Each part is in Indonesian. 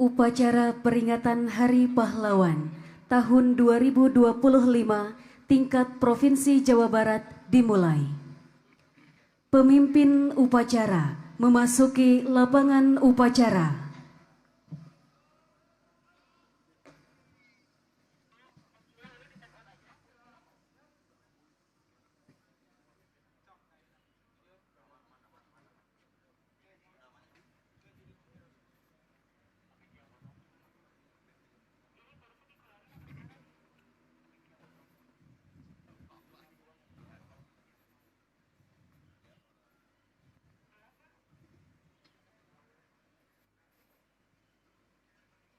Upacara peringatan Hari Pahlawan tahun 2025 tingkat Provinsi Jawa Barat dimulai. Pemimpin upacara memasuki lapangan upacara.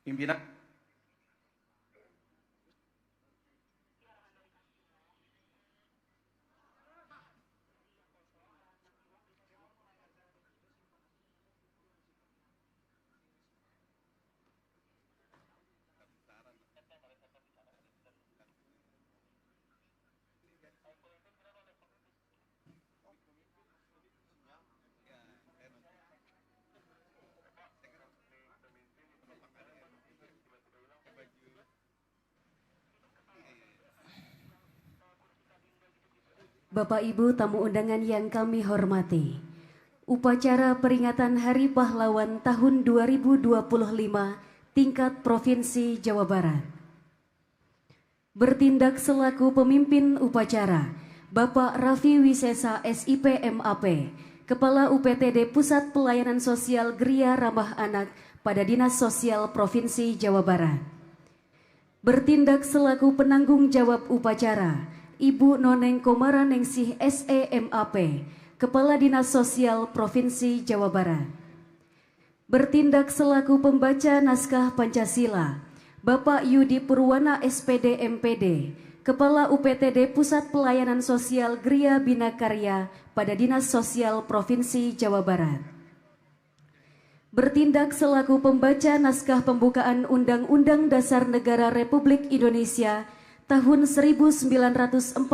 Pimpinan Bapak Ibu tamu undangan yang kami hormati, upacara peringatan Hari Pahlawan tahun 2025 tingkat Provinsi Jawa Barat. Bertindak selaku pemimpin upacara, Bapak Raffi Wisesa SIP MAP, Kepala UPTD Pusat Pelayanan Sosial Gria Ramah Anak pada Dinas Sosial Provinsi Jawa Barat. Bertindak selaku penanggung jawab upacara, Ibu Noneng Komaraningsih SEMAP, Kepala Dinas Sosial Provinsi Jawa Barat. Bertindak selaku pembaca naskah Pancasila, Bapak Yudi Purwana SPD MPD, Kepala UPTD Pusat Pelayanan Sosial Gria Bina Karya pada Dinas Sosial Provinsi Jawa Barat. Bertindak selaku pembaca naskah pembukaan Undang-Undang Dasar Negara Republik Indonesia tahun 1945,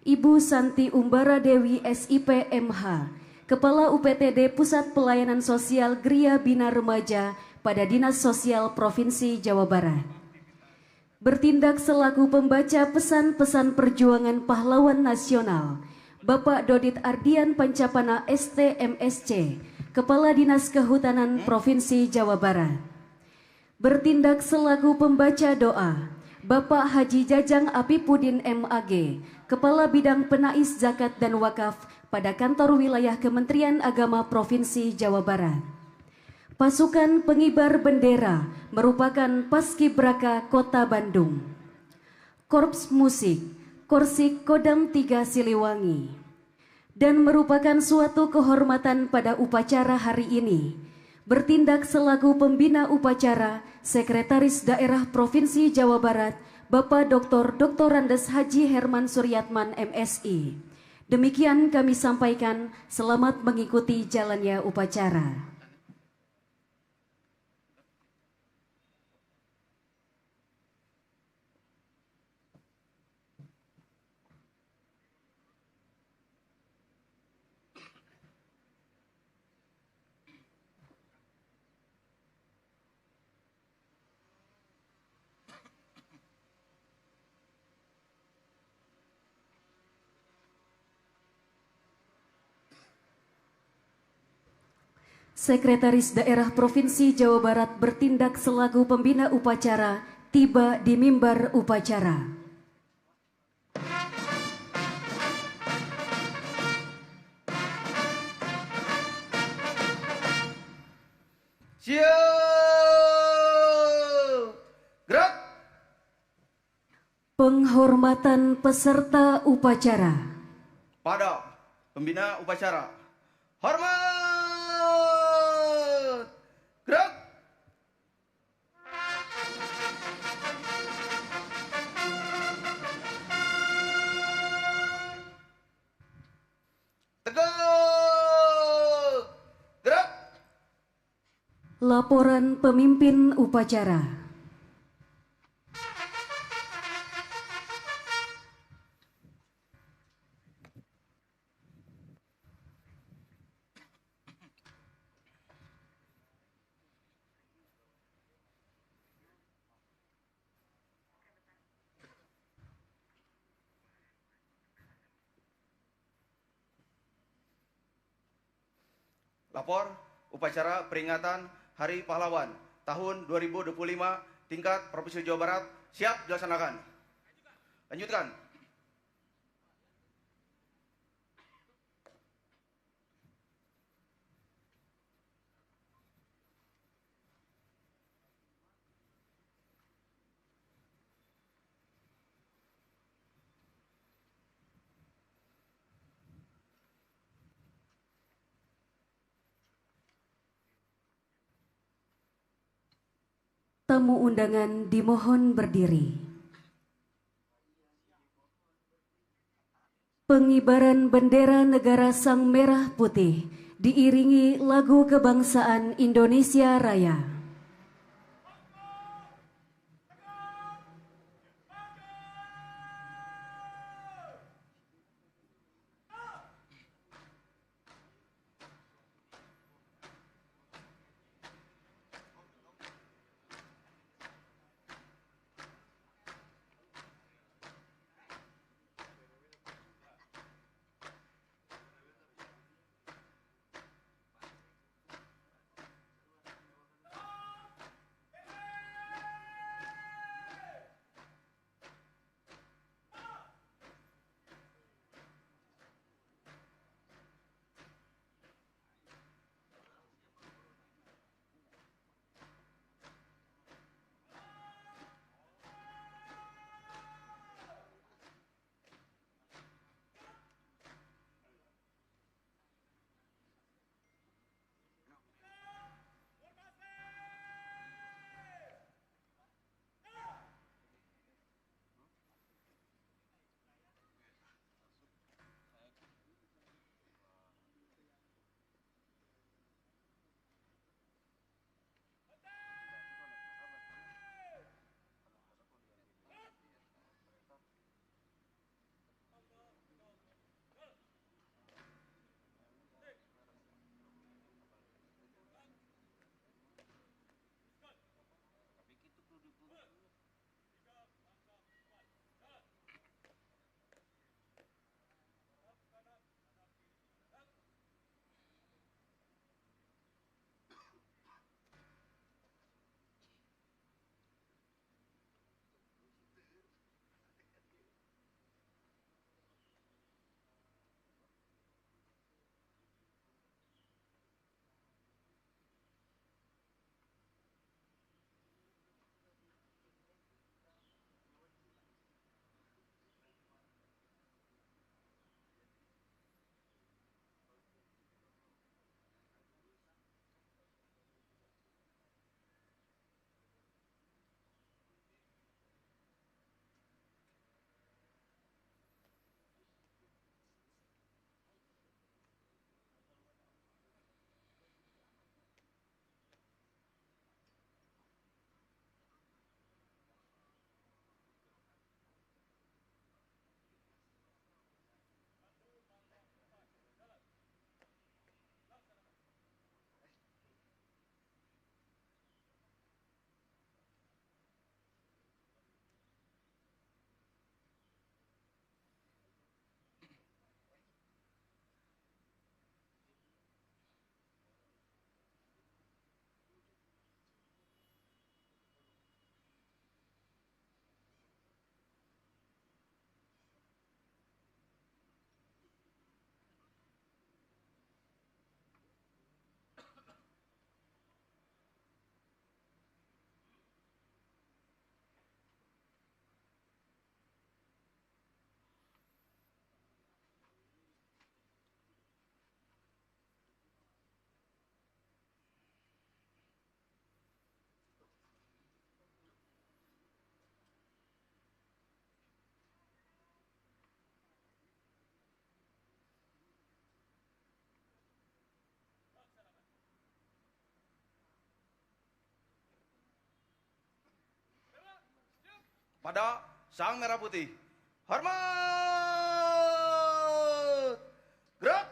Ibu Santi Umbara Dewi SIP MH, Kepala UPTD Pusat Pelayanan Sosial Gria Bina Remaja pada Dinas Sosial Provinsi Jawa Barat. Bertindak selaku pembaca pesan-pesan perjuangan pahlawan nasional, Bapak Dodit Ardian Pancapana STMSC, Kepala Dinas Kehutanan Provinsi Jawa Barat. Bertindak selaku pembaca doa, Bapak Haji Jajang Apipudin MAG, Kepala Bidang Penais Zakat dan Wakaf pada Kantor Wilayah Kementerian Agama Provinsi Jawa Barat. Pasukan pengibar bendera merupakan Paskibraka Kota Bandung. Korps Musik, Korsik Kodam 3 Siliwangi. Dan merupakan suatu kehormatan pada upacara hari ini. Bertindak selaku pembina upacara, Sekretaris Daerah Provinsi Jawa Barat, Bapak Dr. Andes Haji Herman Suryatman MSI. Demikian kami sampaikan, selamat mengikuti jalannya upacara. Sekretaris Daerah Provinsi Jawa Barat bertindak selaku pembina upacara tiba di mimbar upacara. siap, gerak. Penghormatan peserta upacara. Pada pembina upacara, hormat, gerak. Tegak, gerak. Laporan pemimpin upacara. Lapor upacara peringatan Hari Pahlawan tahun 2025 tingkat Provinsi Jawa Barat siap dilaksanakan. Lanjutkan. Tamu undangan dimohon berdiri. Pengibaran bendera negara Sang Merah Putih diiringi lagu kebangsaan Indonesia Raya. Pada Sang Merah Putih. Hormat! Gerak!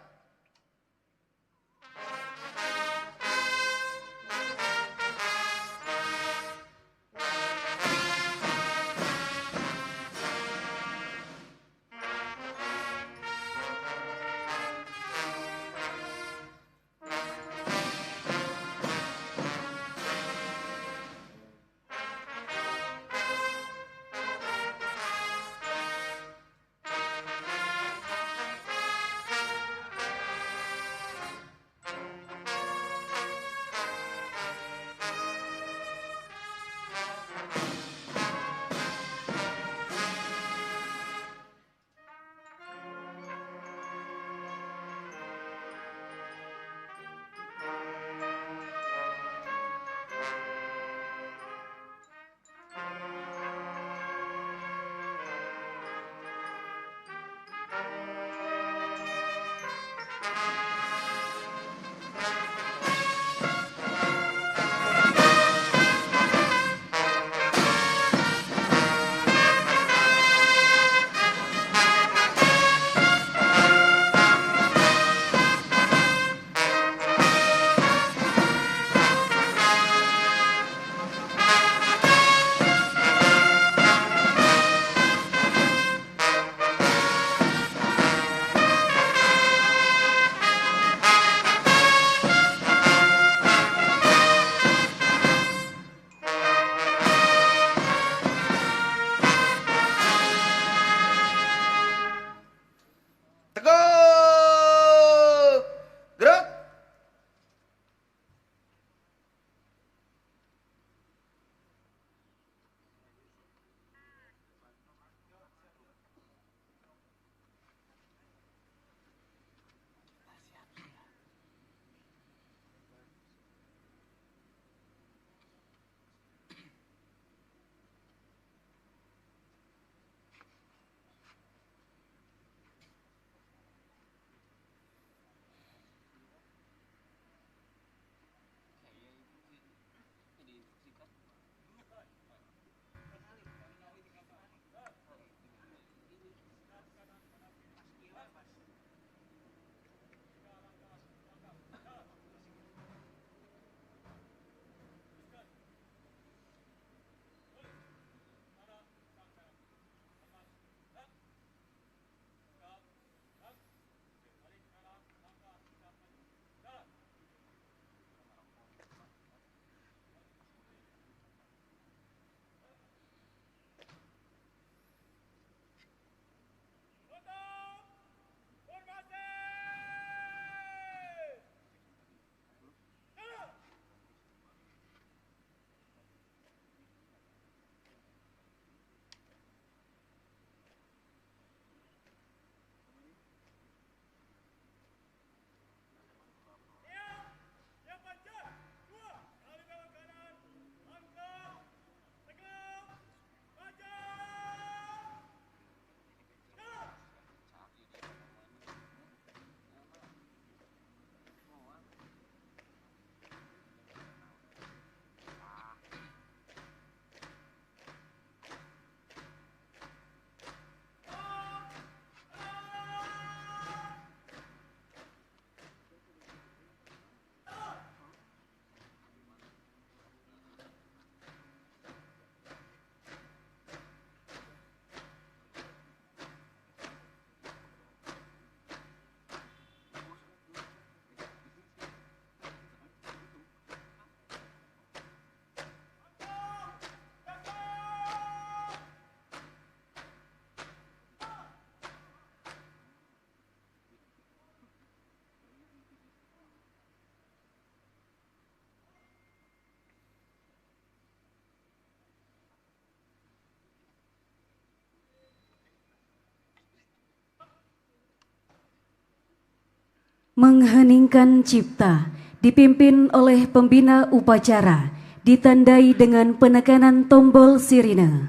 Mengheningkan cipta dipimpin oleh pembina upacara, ditandai dengan penekanan tombol sirine.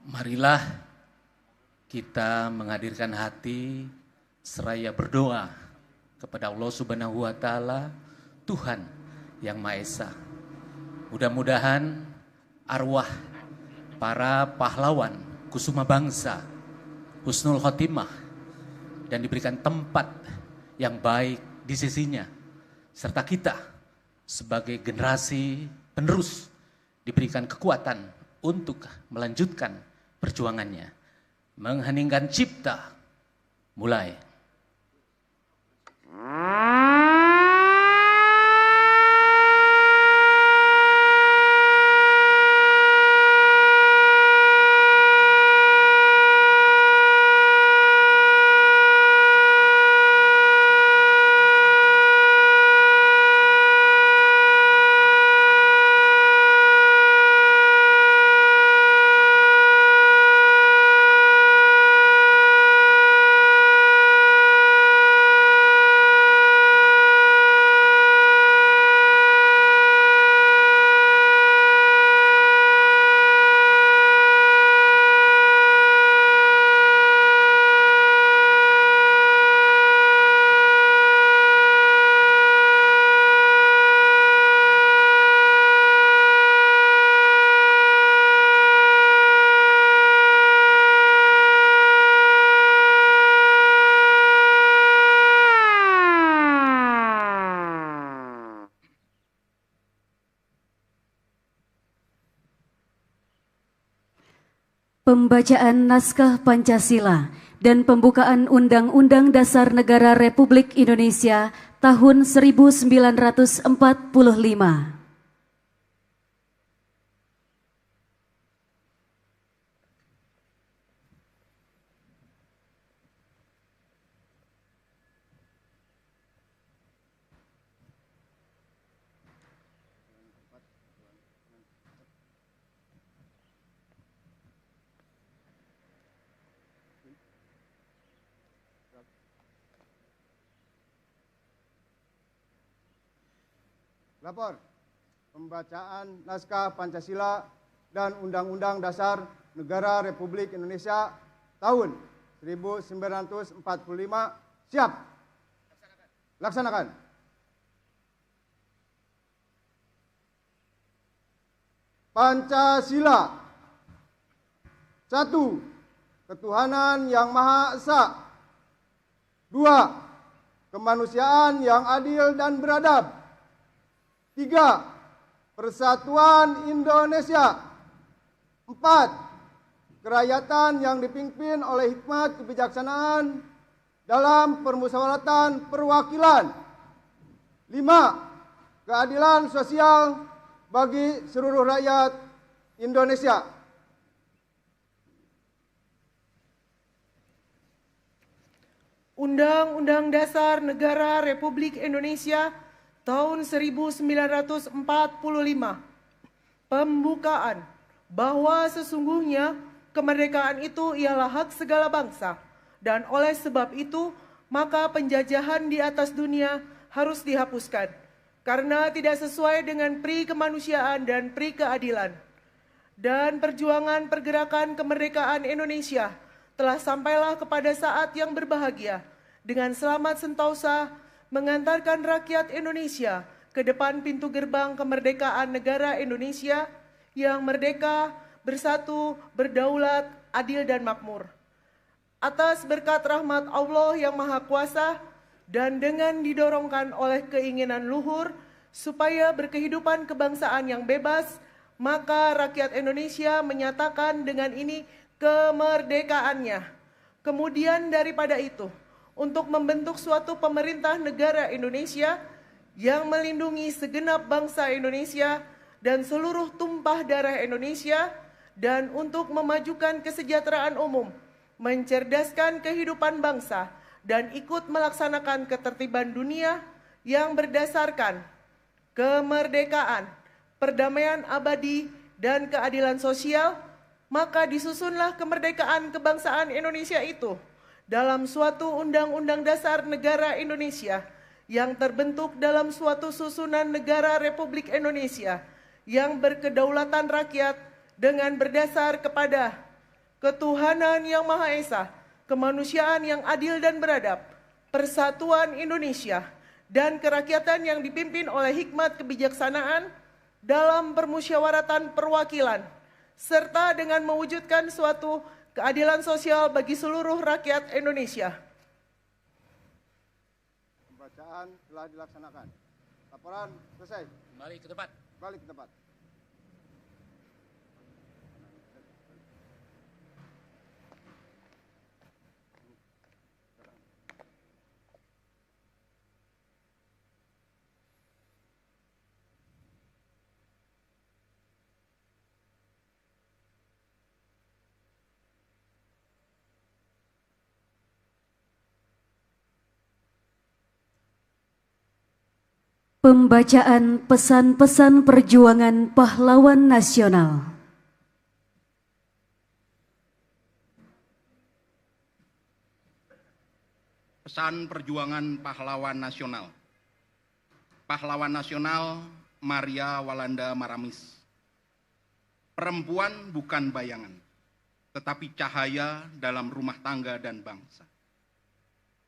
Marilah kita menghadirkan hati seraya berdoa kepada Allah Subhanahu wa Ta'ala, Tuhan yang Maha Esa. Mudah-mudahan arwah para pahlawan kusuma bangsa husnul khotimah dan diberikan tempat yang baik di sisinya, serta kita sebagai generasi penerus diberikan kekuatan untuk melanjutkan perjuangannya. Mengheningkan cipta, mulai. Pembacaan Naskah Pancasila dan pembukaan Undang-Undang Dasar Negara Republik Indonesia tahun 1945. Lapor pembacaan Naskah Pancasila dan Undang-Undang Dasar Negara Republik Indonesia tahun 1945 siap. Laksanakan. Pancasila. 1. Ketuhanan yang Maha Esa. 2. Kemanusiaan yang adil dan beradab. 3. Persatuan Indonesia. 4. Kerakyatan yang dipimpin oleh hikmat kebijaksanaan dalam permusyawaratan perwakilan. 5. Keadilan sosial bagi seluruh rakyat Indonesia. Undang-Undang Dasar Negara Republik Indonesia tahun 1945. Pembukaan bahwa sesungguhnya kemerdekaan itu ialah hak segala bangsa, dan oleh sebab itu maka penjajahan di atas dunia harus dihapuskan karena tidak sesuai dengan pri kemanusiaan dan pri keadilan. Dan perjuangan pergerakan kemerdekaan Indonesia telah sampailah kepada saat yang berbahagia dengan selamat sentosa mengantarkan rakyat Indonesia ke depan pintu gerbang kemerdekaan negara Indonesia yang merdeka, bersatu, berdaulat, adil dan makmur. Atas berkat rahmat Allah yang Maha Kuasa dan dengan didorongkan oleh keinginan luhur supaya berkehidupan kebangsaan yang bebas, maka rakyat Indonesia menyatakan dengan ini kemerdekaannya. Kemudian daripada itu, untuk membentuk suatu pemerintah negara Indonesia yang melindungi segenap bangsa Indonesia dan seluruh tumpah darah Indonesia, dan untuk memajukan kesejahteraan umum, mencerdaskan kehidupan bangsa, dan ikut melaksanakan ketertiban dunia yang berdasarkan kemerdekaan, perdamaian abadi, dan keadilan sosial, maka disusunlah kemerdekaan kebangsaan Indonesia itu dalam suatu Undang-Undang Dasar Negara Indonesia yang terbentuk dalam suatu susunan negara Republik Indonesia yang berkedaulatan rakyat dengan berdasar kepada ketuhanan yang Maha Esa, kemanusiaan yang adil dan beradab, persatuan Indonesia, dan kerakyatan yang dipimpin oleh hikmat kebijaksanaan dalam permusyawaratan perwakilan, serta dengan mewujudkan suatu keadilan sosial bagi seluruh rakyat Indonesia. Pembacaan telah dilaksanakan. Laporan selesai. Kembali ke tempat. Balik ke tempat. Pembacaan pesan-pesan perjuangan pahlawan nasional. Pesan perjuangan pahlawan nasional. Pahlawan nasional Maria Walanda Maramis. Perempuan bukan bayangan, tetapi cahaya dalam rumah tangga dan bangsa.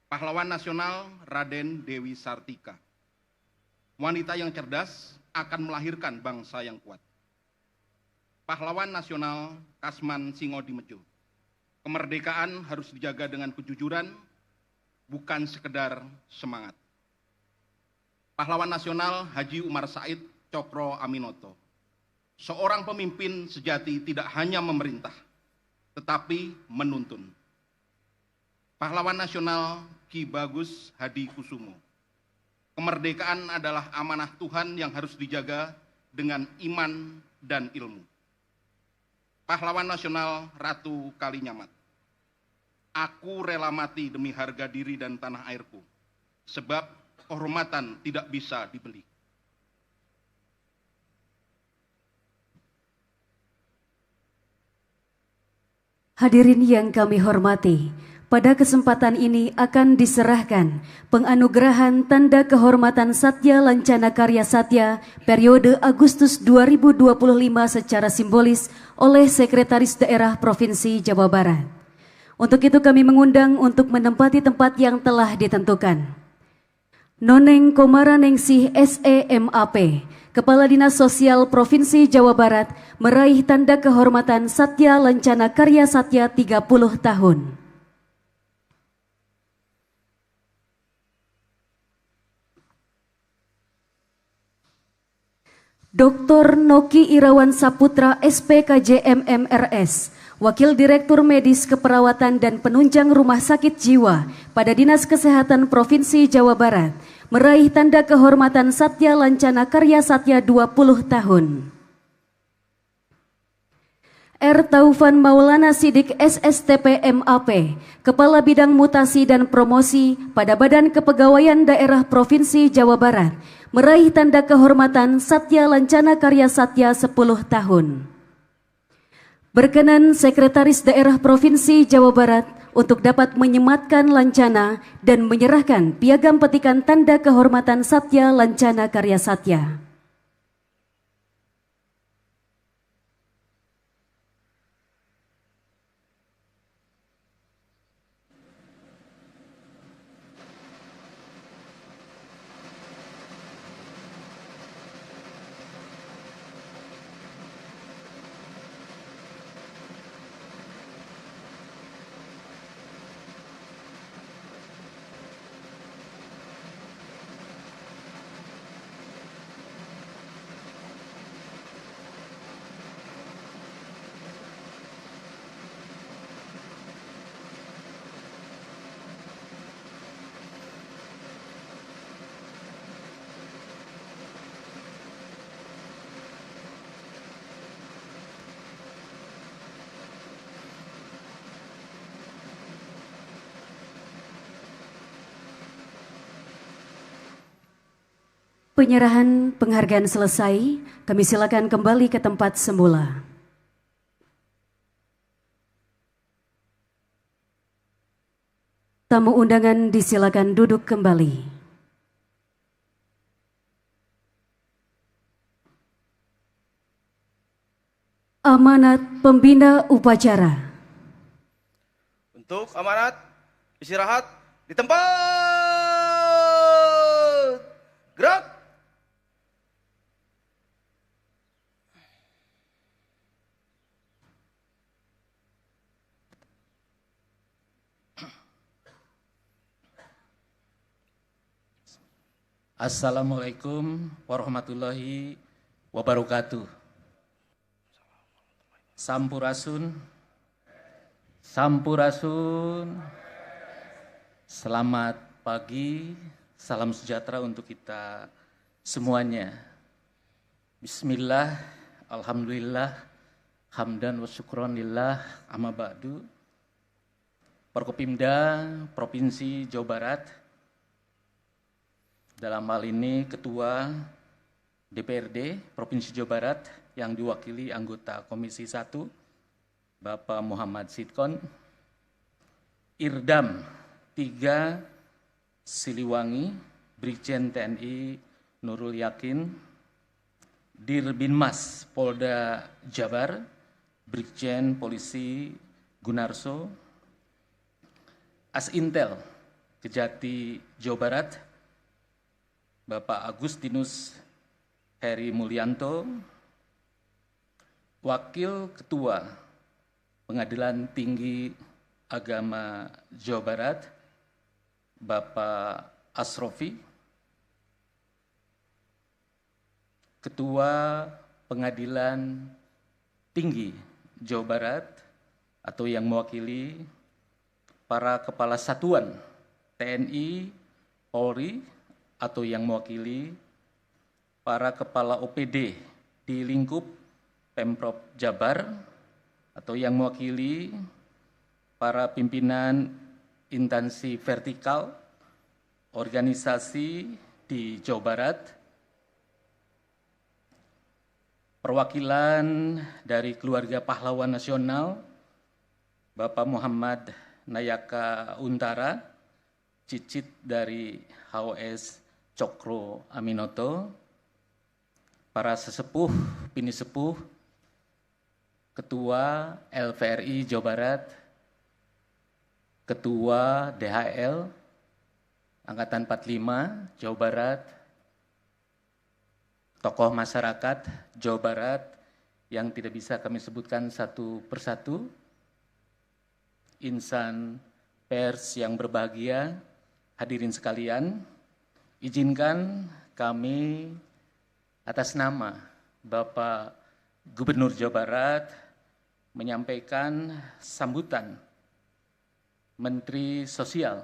Pahlawan nasional Raden Dewi Sartika. Wanita yang cerdas akan melahirkan bangsa yang kuat. Pahlawan nasional Kasman Singodimejo. Kemerdekaan harus dijaga dengan kejujuran, bukan sekedar semangat. Pahlawan nasional Haji Umar Said Cokro Aminoto. Seorang pemimpin sejati tidak hanya memerintah, tetapi menuntun. Pahlawan nasional Ki Bagus Hadi Kusumo. Kemerdekaan adalah amanah Tuhan yang harus dijaga dengan iman dan ilmu. Pahlawan nasional Ratu Kalinyamat. Aku rela mati demi harga diri dan tanah airku, sebab kehormatan tidak bisa dibeli. Hadirin yang kami hormati, pada kesempatan ini akan diserahkan penganugerahan Tanda Kehormatan Satya Lancana Karya Satya periode Agustus 2025 secara simbolis oleh Sekretaris Daerah Provinsi Jawa Barat. Untuk itu kami mengundang untuk menempati tempat yang telah ditentukan. Noneng Komaraningsih SEMAP, Kepala Dinas Sosial Provinsi Jawa Barat, meraih Tanda Kehormatan Satya Lancana Karya Satya 30 tahun. Dr. Noki Irawan Saputra SPKJ MMRS, Wakil Direktur Medis Keperawatan dan Penunjang Rumah Sakit Jiwa pada Dinas Kesehatan Provinsi Jawa Barat, meraih Tanda Kehormatan Satya Lancana Karya Satya 20 tahun. R. Taufan Maulana Sidik SSTP MAP, Kepala Bidang Mutasi dan Promosi pada Badan Kepegawaian Daerah Provinsi Jawa Barat, meraih Tanda Kehormatan Satya Lancana Karya Satya 10 tahun. Berkenan Sekretaris Daerah Provinsi Jawa Barat untuk dapat menyematkan lancana dan menyerahkan piagam petikan Tanda Kehormatan Satya Lancana Karya Satya. Penyerahan penghargaan selesai, kami silakan kembali ke tempat semula. Tamu undangan disilakan duduk kembali. Amanat pembina upacara. Untuk amanat, istirahat di tempat. Gerak. Assalamualaikum warahmatullahi wabarakatuh. Sampurasun, Sampurasun. Selamat pagi, salam sejahtera untuk kita semuanya. Bismillah, alhamdulillah, hamdan wa syukron lillah, amma ba'du. Forkopimda Provinsi Jawa Barat, dalam hal ini Ketua DPRD Provinsi Jawa Barat yang diwakili anggota Komisi 1, Bapak Muhammad Sidkon, Irdam 3 Siliwangi, Brigjen TNI Nurul Yakin, Dirbinmas Polda Jabar, Brigjen Polisi Gunarso, Asintel Kejati Jawa Barat, Bapak Agustinus Heri Mulyanto, Wakil Ketua Pengadilan Tinggi Agama Jawa Barat, Bapak Asrofi, Ketua Pengadilan Tinggi Jawa Barat atau yang mewakili para Kepala Satuan TNI, Polri, atau yang mewakili para kepala OPD di lingkup Pemprov Jabar, atau yang mewakili para pimpinan instansi vertikal organisasi di Jawa Barat, perwakilan dari keluarga pahlawan nasional, Bapak Muhammad Nayaka Untara, cicit dari HOS Cokro Aminoto, para sesepuh, bini sepuh, Ketua LVRI Jawa Barat, Ketua DHL Angkatan 45 Jawa Barat, tokoh masyarakat Jawa Barat yang tidak bisa kami sebutkan satu persatu, insan pers yang berbahagia, hadirin sekalian, izinkan kami atas nama Bapak Gubernur Jawa Barat menyampaikan sambutan Menteri Sosial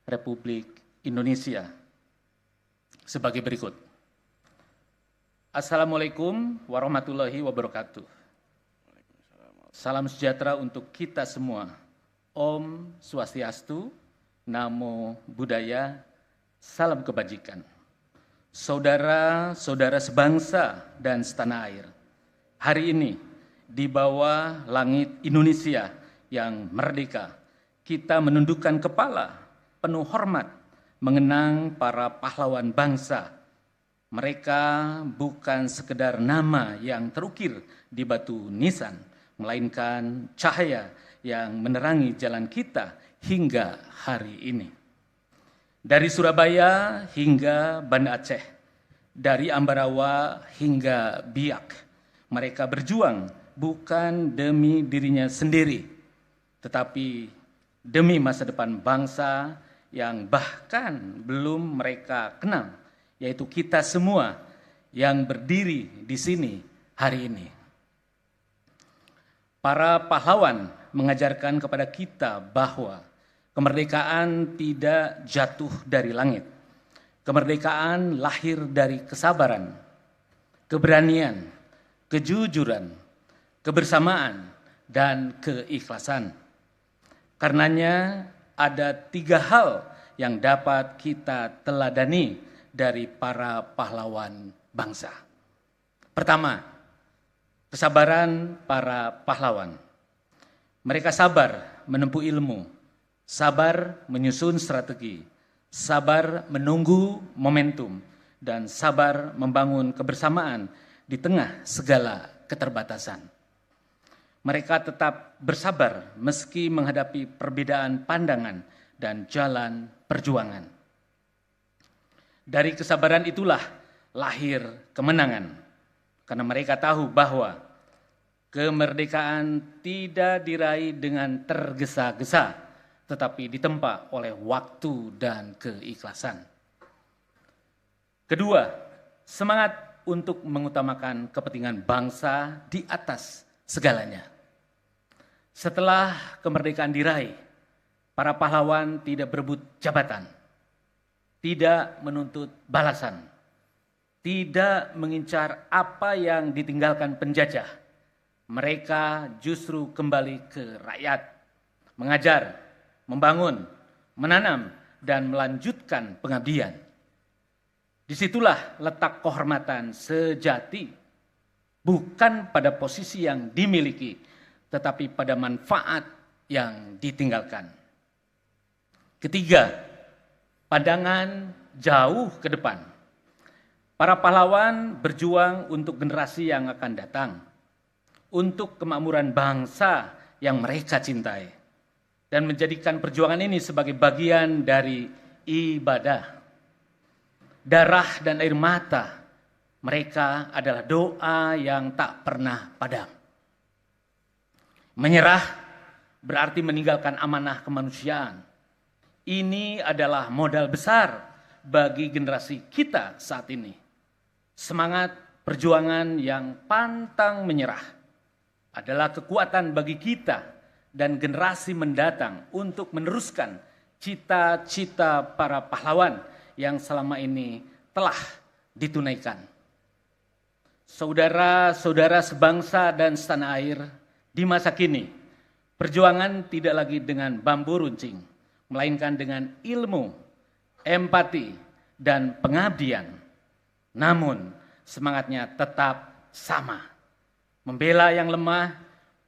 Republik Indonesia sebagai berikut. Assalamualaikum warahmatullahi wabarakatuh. Salam sejahtera untuk kita semua. Om Swastiastu, Namo Buddhaya, salam kebajikan. Saudara-saudara sebangsa dan setanah air, hari ini di bawah langit Indonesia yang merdeka, kita menundukkan kepala penuh hormat mengenang para pahlawan bangsa. Mereka bukan sekedar nama yang terukir di batu nisan, melainkan cahaya yang menerangi jalan kita hingga hari ini. Dari Surabaya hingga Banda Aceh, dari Ambarawa hingga Biak, mereka berjuang bukan demi dirinya sendiri, tetapi demi masa depan bangsa yang bahkan belum mereka kenal, yaitu kita semua yang berdiri di sini hari ini. Para pahlawan mengajarkan kepada kita bahwa kemerdekaan tidak jatuh dari langit. Kemerdekaan lahir dari kesabaran, keberanian, kejujuran, kebersamaan, dan keikhlasan. Karenanya ada 3 hal yang dapat kita teladani dari para pahlawan bangsa. Pertama, kesabaran para pahlawan. Mereka sabar menempuh ilmu, sabar menyusun strategi, sabar menunggu momentum, dan sabar membangun kebersamaan di tengah segala keterbatasan. Mereka tetap bersabar meski menghadapi perbedaan pandangan dan jalan perjuangan. Dari kesabaran itulah lahir kemenangan, karena mereka tahu bahwa kemerdekaan tidak diraih dengan tergesa-gesa, tetapi ditempa oleh waktu dan keikhlasan. Kedua, semangat untuk mengutamakan kepentingan bangsa di atas segalanya. Setelah kemerdekaan diraih, para pahlawan tidak berebut jabatan, tidak menuntut balasan, tidak mengincar apa yang ditinggalkan penjajah. Mereka justru kembali ke rakyat, mengajar, membangun, menanam, dan melanjutkan pengabdian. Disitulah letak kehormatan sejati, bukan pada posisi yang dimiliki, tetapi pada manfaat yang ditinggalkan. Ketiga, pandangan jauh ke depan. Para pahlawan berjuang untuk generasi yang akan datang, untuk kemakmuran bangsa yang mereka cintai, dan menjadikan perjuangan ini sebagai bagian dari ibadah. Darah dan air mata mereka adalah doa yang tak pernah padam. Menyerah berarti meninggalkan amanah kemanusiaan. Ini adalah modal besar bagi generasi kita saat ini. Semangat perjuangan yang pantang menyerah adalah kekuatan bagi kita dan generasi mendatang untuk meneruskan cita-cita para pahlawan yang selama ini telah ditunaikan. Saudara-saudara sebangsa dan setanah air, di masa kini, perjuangan tidak lagi dengan bambu runcing, melainkan dengan ilmu, empati, dan pengabdian. Namun, semangatnya tetap sama. Membela yang lemah,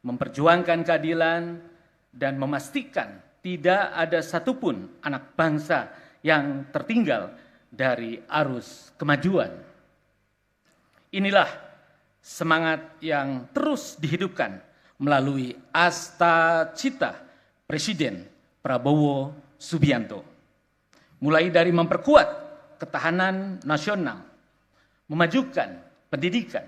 memperjuangkan keadilan, dan memastikan tidak ada satupun anak bangsa yang tertinggal dari arus kemajuan. Inilah semangat yang terus dihidupkan melalui Asta Cita Presiden Prabowo Subianto. Mulai dari memperkuat ketahanan nasional, memajukan pendidikan,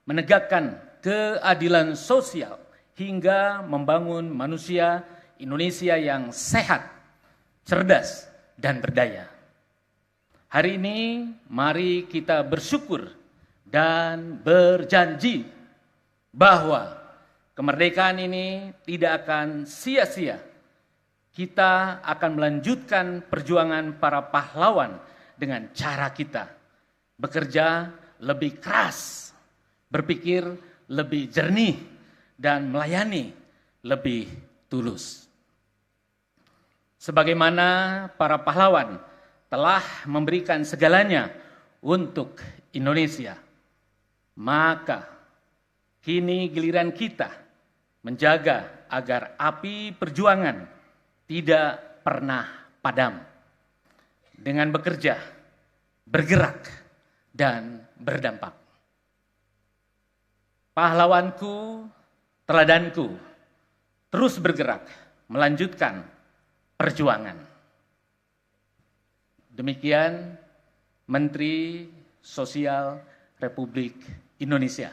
menegakkan keadilan sosial, hingga membangun manusia Indonesia yang sehat, cerdas, dan berdaya. Hari ini mari kita bersyukur dan berjanji bahwa kemerdekaan ini tidak akan sia-sia. Kita akan melanjutkan perjuangan para pahlawan dengan cara kita. Bekerja lebih keras, berpikir lebih jernih, dan melayani lebih tulus. Sebagaimana para pahlawan telah memberikan segalanya untuk Indonesia, maka kini giliran kita menjaga agar api perjuangan tidak pernah padam. Dengan bekerja, bergerak, dan berdampak. Pahlawanku, teladanku, terus bergerak, melanjutkan perjuangan. Demikian Menteri Sosial Republik Indonesia.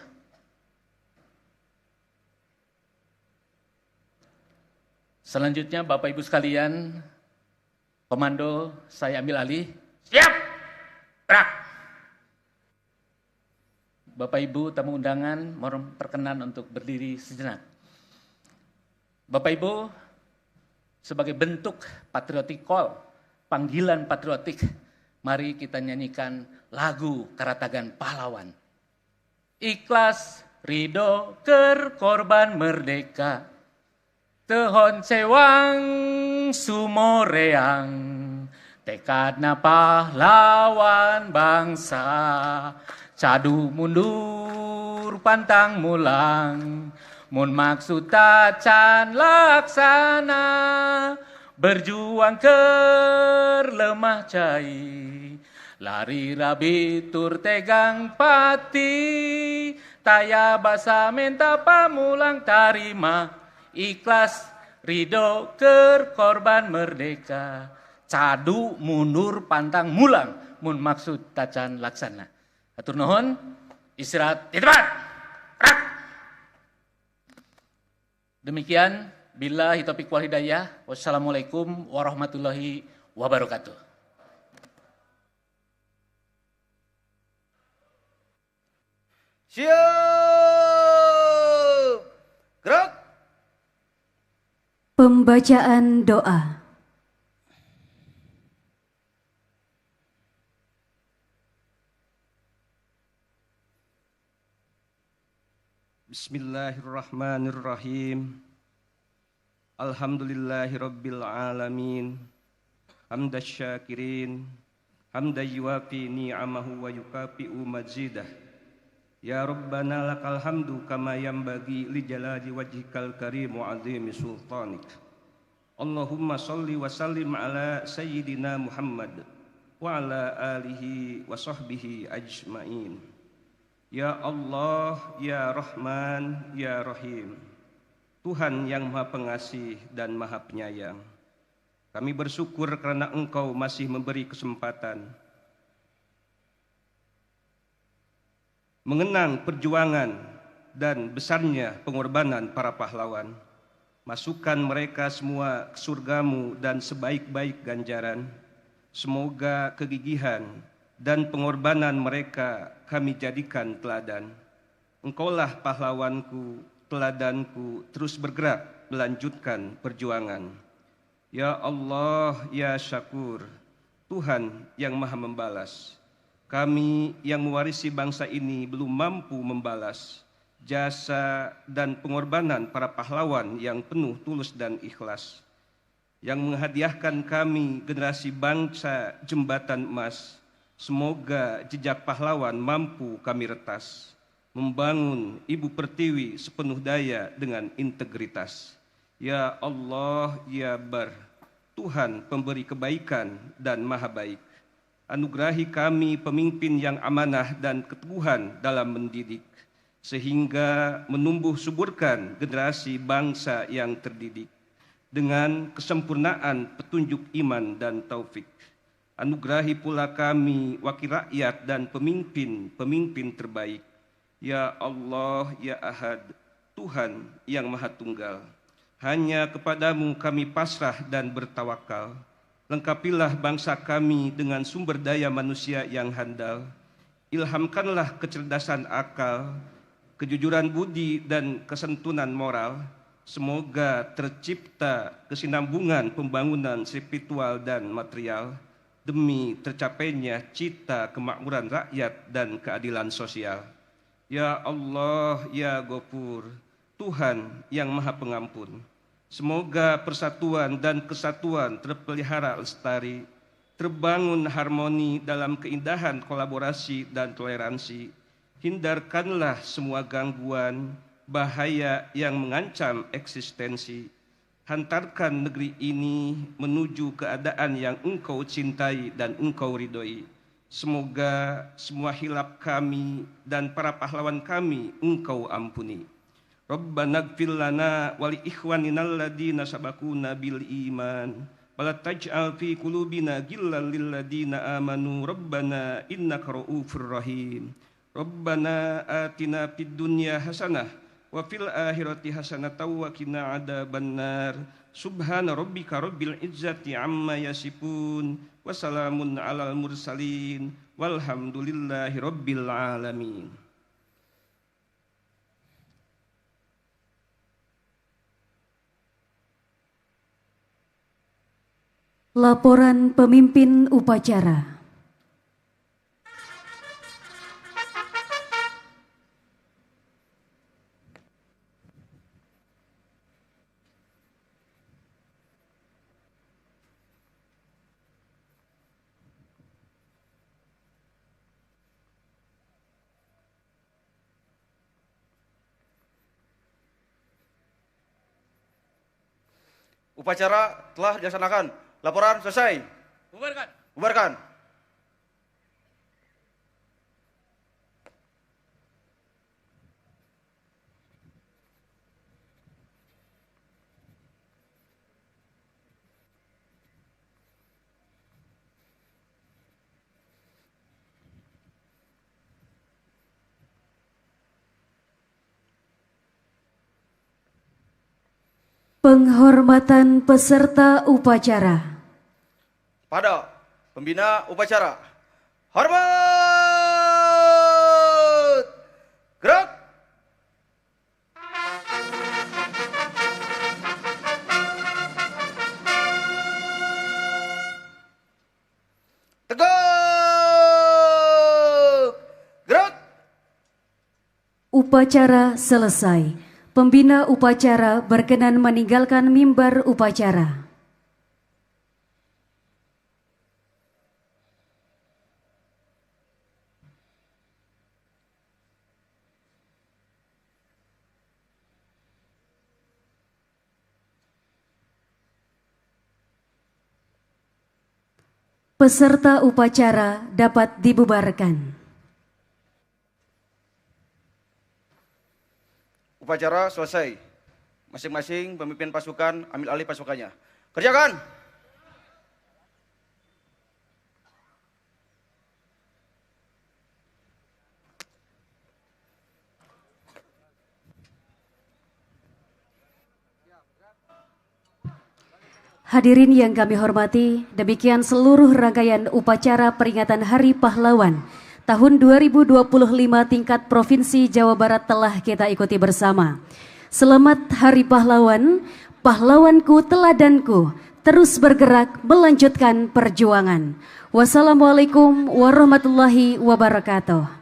Selanjutnya Bapak Ibu sekalian, komando saya ambil alih. Siap! Gerak! Bapak Ibu tamu undangan mohon perkenan untuk berdiri sejenak. Bapak Ibu, sebagai bentuk patriotic call, panggilan patriotik, mari kita nyanyikan lagu Karatagan Pahlawan. Ikhlas, ridho, ker korban merdeka, tehon sewang sumoreang, tekadna pahlawan bangsa, cadu mundur pantang mulang, mun maksud tacan laksana, berjuang ker lemah cai, lari rabi tur tegang pati, taya basa menta pamulang tarima, ikhlas ridho ker korban merdeka, cadu mundur pantang mulang, mun maksud tacan laksana. Atur nuhun, istirahat di tempat. Demikian, billahi taufiq wal hidayah. Wassalamualaikum warahmatullahi wabarakatuh. Siap. Gerak. Pembacaan doa. Bismillahirrahmanirrahim. Alhamdulillahirabbil alamin. Hamdas syakirin, hamdan yuwafi ni'amahu wa yukafi'u mazidah. Ya Rabbana lakal hamdu kama yanbaghi li jalali wajhikal karim wa azimi sultanik. Allahumma salli wa sallim ala sayyidina Muhammad wa ala alihi wa sahbihi ajma'in. Ya Allah, Ya Rahman, Ya Rahim, Tuhan yang Maha Pengasih dan Maha Penyayang, kami bersyukur karena Engkau masih memberi kesempatan mengenang perjuangan dan besarnya pengorbanan para pahlawan. Masukkan mereka semua ke surgamu dan sebaik-baik ganjaran. Semoga kegigihan dan pengorbanan mereka kami jadikan teladan. Engkaulah pahlawanku, teladanku, terus bergerak melanjutkan perjuangan. Ya Allah, Ya Syakur, Tuhan yang Maha Membalas. Kami yang mewarisi bangsa ini belum mampu membalas jasa dan pengorbanan para pahlawan yang penuh tulus dan ikhlas, yang menghadiahkan kami generasi bangsa jembatan emas. Semoga jejak pahlawan mampu kami retas, membangun Ibu Pertiwi sepenuh daya dengan integritas. Ya Allah, Ya Bar, Tuhan pemberi kebaikan dan maha baik. Anugerahi kami pemimpin yang amanah dan keteguhan dalam mendidik, sehingga menumbuh suburkan generasi bangsa yang terdidik dengan kesempurnaan petunjuk iman dan taufik. Anugerahi pula kami wakil rakyat dan pemimpin terbaik. Ya Allah, Ya Ahad, Tuhan yang Maha Tunggal, hanya kepadamu kami pasrah dan bertawakal. Lengkapilah bangsa kami dengan sumber daya manusia yang handal. Ilhamkanlah kecerdasan akal, kejujuran budi dan kesantunan moral. Semoga tercipta kesinambungan pembangunan spiritual dan material, demi tercapainya cita kemakmuran rakyat dan keadilan sosial. Ya Allah, Ya Ghafur, Tuhan yang Maha Pengampun, semoga persatuan dan kesatuan terpelihara lestari, terbangun harmoni dalam keindahan kolaborasi dan toleransi. Hindarkanlah semua gangguan, bahaya yang mengancam eksistensi. Hantarkan negeri ini menuju keadaan yang Engkau cintai dan Engkau ridhoi. Semoga semua hilap kami dan para pahlawan kami Engkau ampuni. Rabbana ighfir lana wa li ikhwanina alladziina sabaquna bil iman. Wala taj'al fi qulubina ghillan lil ladziina amanu. Rabbana innaka ra'ufur rahim. Rabbana atina fid dunya hasanah wa fil akhirati hasanatan wa qina adzabannar. Subhana rabbika rabbil izzati amma yasifun wa salamun alal mursalin walhamdulillahi rabbil alamin. Laporan pemimpin upacara. Upacara telah dilaksanakan. Laporan selesai. Bubarkan. Bubarkan. Penghormatan peserta upacara. Pada pembina upacara. Hormat! Gerak! Tegak! Gerak! Upacara selesai. Pembina upacara berkenan meninggalkan mimbar upacara. Peserta upacara dapat dibubarkan. Upacara selesai. Masing-masing pemimpin pasukan ambil alih pasukannya. Kerjakan! Hadirin yang kami hormati, demikian seluruh rangkaian upacara peringatan Hari Pahlawan tahun 2025 tingkat Provinsi Jawa Barat telah kita ikuti bersama. Selamat Hari Pahlawan, pahlawanku teladanku, terus bergerak melanjutkan perjuangan. Wassalamualaikum warahmatullahi wabarakatuh.